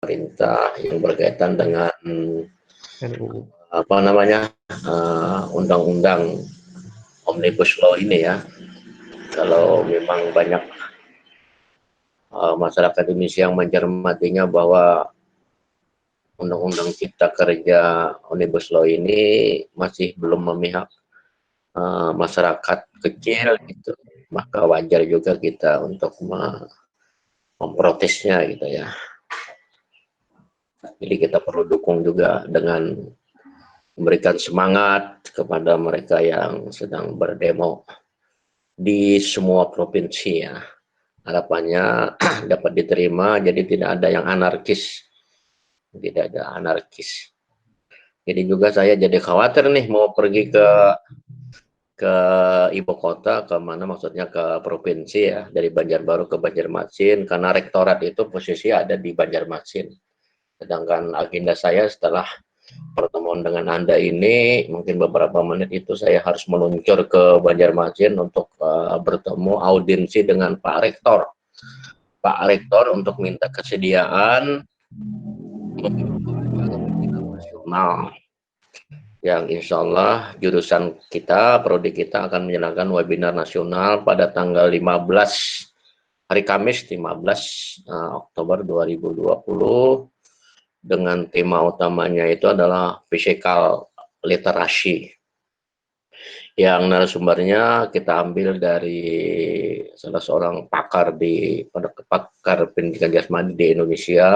pemerintah yang berkaitan dengan RUU. undang-undang Omnibus Law ini ya. Kalau memang banyak masyarakat Indonesia yang mencermatinya bahwa undang-undang cipta kerja Omnibus Law ini masih belum memihak masyarakat kecil gitu, maka wajar juga kita untuk memprotesnya gitu ya. Jadi kita perlu dukung juga dengan memberikan semangat kepada mereka yang sedang berdemo di semua provinsi ya. Harapannya dapat diterima, jadi tidak ada yang anarkis, tidak ada anarkis. Jadi juga saya jadi khawatir nih mau pergi ke ibu kota, ke mana maksudnya ke provinsi ya, dari Banjarbaru ke Banjarmasin, karena rektorat itu posisi ada di Banjarmasin. Sedangkan agenda saya setelah pertemuan dengan Anda ini, mungkin beberapa menit itu saya harus meluncur ke Banjarmasin untuk bertemu audiensi dengan Pak Rektor. Pak Rektor untuk minta kesediaan nasional yang insya Allah jurusan kita, prodi kita akan menjalankan webinar nasional pada tanggal 15 hari Kamis 15 Oktober 2020 dengan tema utamanya itu adalah physical literasi, yang narasumbernya kita ambil dari salah seorang pakar pendidikan jasmani di Indonesia,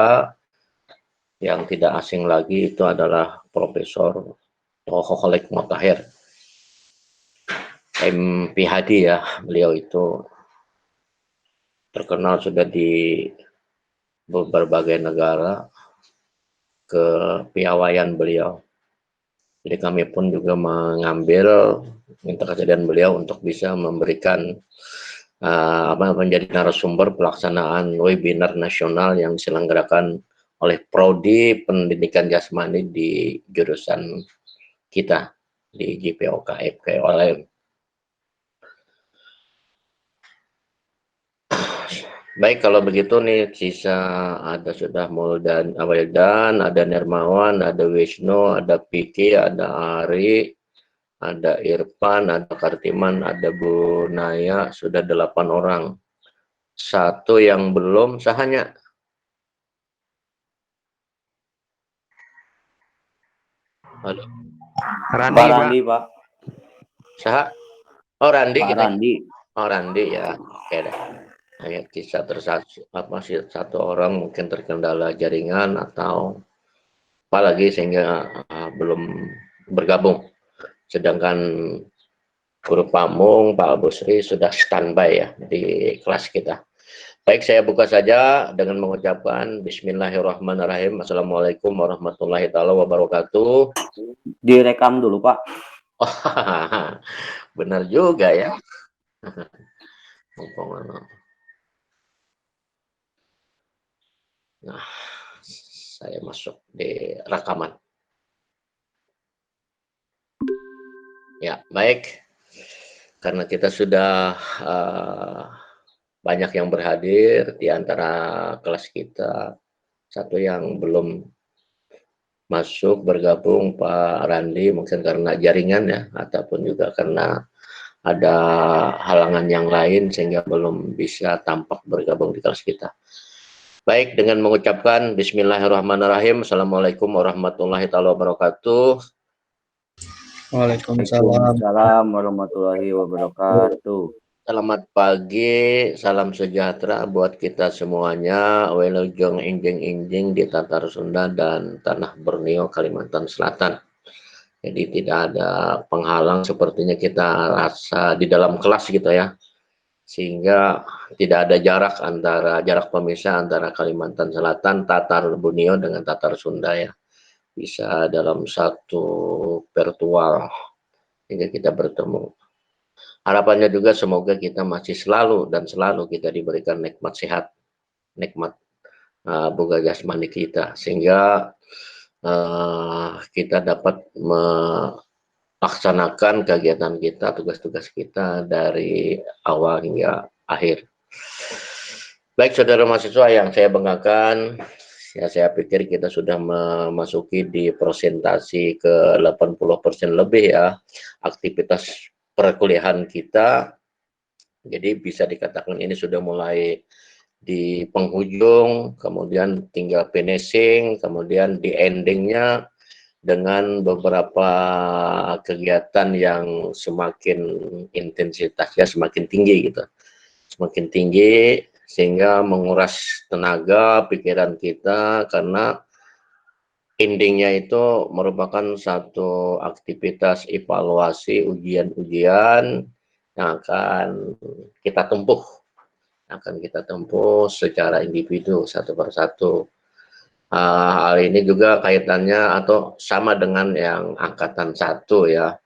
yang tidak asing lagi itu adalah Profesor Khalid Motahir MPhD ya. Beliau itu terkenal sudah di berbagai negara kepiawaian beliau. Jadi kami pun juga mengambil minta kesediaan beliau untuk bisa memberikan menjadi narasumber pelaksanaan webinar nasional yang diselenggarakan oleh Prodi Pendidikan Jasmani di jurusan kita di JPOK FKULM. Baik, kalau begitu nih sisa ada sudah Muldan, Aweldan, ada Nirmawan, ada Wisnu, ada Piki, ada Ari, ada Irfan, ada Kartiman, ada Bu Naya, sudah 8 orang. Satu yang belum sahanya. Halo. Randi, Pak. Sah? Oh, Randi Pak kita. Randi. Oh, Randi ya. Oke deh. Hanya kisah masih satu orang mungkin terkendala jaringan atau apalagi sehingga belum bergabung. Sedangkan Guru Pamung, Pak Busri sudah standby ya di kelas kita. Baik, saya buka saja dengan mengucapkan Bismillahirrahmanirrahim. Assalamualaikum warahmatullahi wabarakatuh. Direkam dulu, Pak. Oh, benar juga ya. Nah, saya masuk di rekaman. Ya, baik. Karena kita sudah banyak yang berhadir di antara kelas kita. Satu yang belum masuk bergabung Pak Randi, mungkin karena jaringan ya, ataupun juga karena ada halangan yang lain sehingga belum bisa tampak bergabung di kelas kita. Baik, dengan mengucapkan Bismillahirrahmanirrahim. Assalamualaikum warahmatullahi wabarakatuh. Waalaikumsalam warahmatullahi wabarakatuh. Selamat pagi, salam sejahtera buat kita semuanya. Wilujeng injing-injing di Tatar Sunda dan Tanah Borneo, Kalimantan Selatan. Jadi tidak ada penghalang sepertinya kita rasa di dalam kelas gitu ya. Sehingga tidak ada jarak pemisah antara Kalimantan Selatan, Tatar Borneo dengan Tatar Sunda ya. Bisa dalam satu virtual hingga kita bertemu. Harapannya juga semoga kita masih selalu kita diberikan nikmat sehat, nikmat boga jasmani kita, sehingga kita dapat melaksanakan kegiatan kita, tugas-tugas kita dari awal hingga akhir. Baik saudara mahasiswa yang saya banggakan, Ya, saya pikir kita sudah memasuki di presentasi ke 80% lebih ya aktivitas perkuliahan kita. Jadi bisa dikatakan ini sudah mulai di penghujung, kemudian tinggal finishing, kemudian di endingnya dengan beberapa kegiatan yang semakin intensitasnya semakin tinggi gitu. Semakin tinggi sehingga menguras tenaga pikiran kita karena endingnya itu merupakan satu aktivitas evaluasi ujian-ujian yang akan kita tempuh secara individu satu persatu. Hal ini juga kaitannya atau sama dengan yang angkatan 1 ya.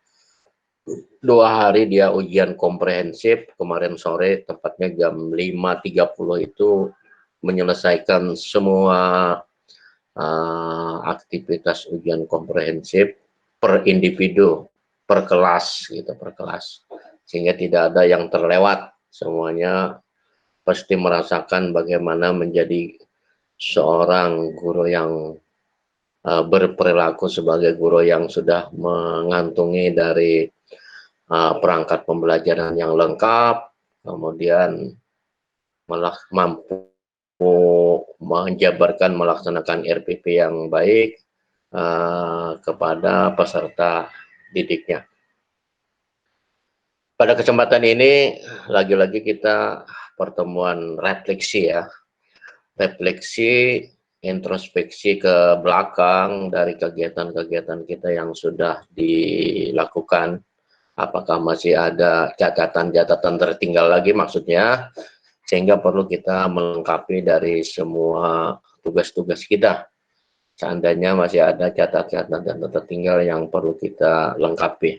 2 hari dia ujian komprehensif, kemarin sore tepatnya jam 5.30 itu menyelesaikan semua aktivitas ujian komprehensif per individu, per kelas gitu, per kelas. Sehingga tidak ada yang terlewat, semuanya pasti merasakan bagaimana menjadi seorang guru yang berperilaku sebagai guru yang sudah mengantungi dari perangkat pembelajaran yang lengkap, kemudian malah mampu menjabarkan melaksanakan RPP yang baik kepada peserta didiknya. Pada kesempatan ini lagi-lagi kita pertemuan refleksi ya, refleksi introspeksi ke belakang dari kegiatan-kegiatan kita yang sudah dilakukan. Apakah masih ada catatan-catatan tertinggal lagi maksudnya, sehingga perlu kita melengkapi dari semua tugas-tugas kita. Seandainya masih ada catatan-catatan tertinggal yang perlu kita lengkapi.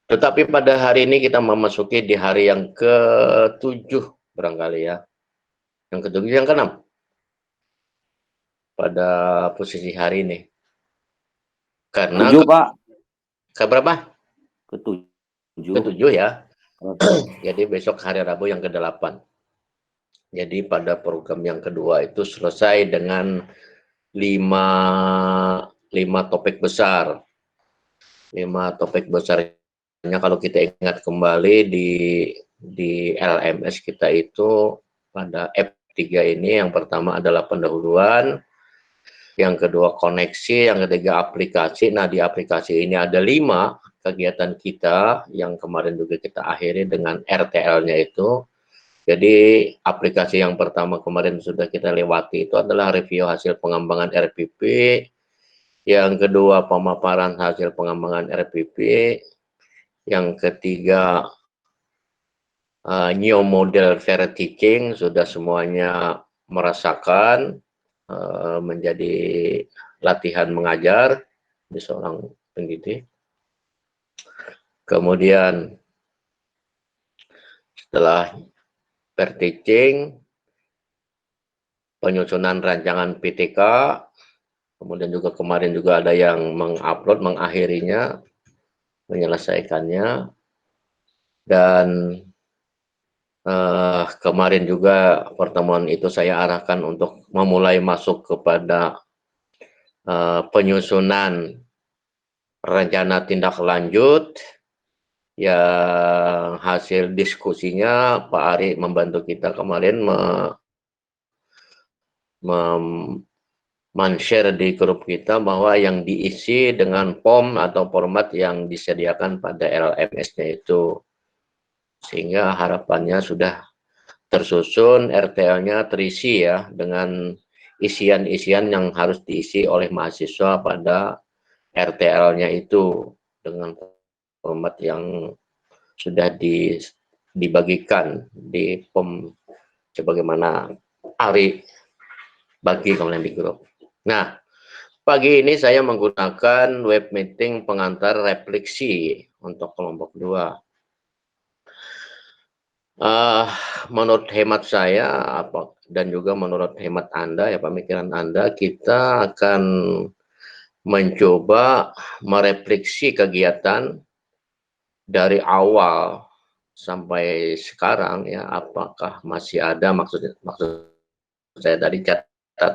Tetapi pada hari ini kita memasuki di hari yang ke-7 barangkali ya. Yang ke-7, yang ke-6. Pada posisi hari ini. Karena 7, Pak. Keberapa? Ke-7. Ke-7 ya. Jadi besok hari Rabu yang ke-8. Jadi pada program yang kedua itu selesai dengan 5 topik besar. 5 topik besarnya kalau kita ingat kembali di LMS kita itu pada F3 ini yang pertama adalah pendahuluan, yang kedua koneksi, yang ketiga aplikasi. Nah, di aplikasi ini ada 5 kegiatan kita yang kemarin juga kita akhiri dengan RTL-nya itu. Jadi aplikasi yang pertama kemarin sudah kita lewati itu adalah review hasil pengembangan RPP, yang kedua pemaparan hasil pengembangan RPP, yang ketiga new model fair teaching, sudah semuanya merasakan menjadi latihan mengajar di seorang pendidik. Kemudian setelah fair teaching, penyusunan rancangan PTK, kemudian juga kemarin juga ada yang mengupload, mengakhirinya, menyelesaikannya, dan kemarin juga pertemuan itu saya arahkan untuk memulai masuk kepada penyusunan rencana tindak lanjut yang hasil diskusinya Pak Ari membantu kita kemarin men-share di grup kita bahwa yang diisi dengan form atau format yang disediakan pada LMS-nya itu, sehingga harapannya sudah tersusun, RTL-nya terisi ya dengan isian-isian yang harus diisi oleh mahasiswa pada RTL-nya itu dengan format yang sudah dibagikan di form sebagaimana Ari bagi kalian di grup. Nah, pagi ini saya menggunakan web meeting pengantar refleksi untuk kelompok 2. Menurut hemat saya dan juga menurut hemat Anda ya, pemikiran Anda, kita akan mencoba merefleksi kegiatan dari awal sampai sekarang ya, apakah masih ada maksud saya tadi cat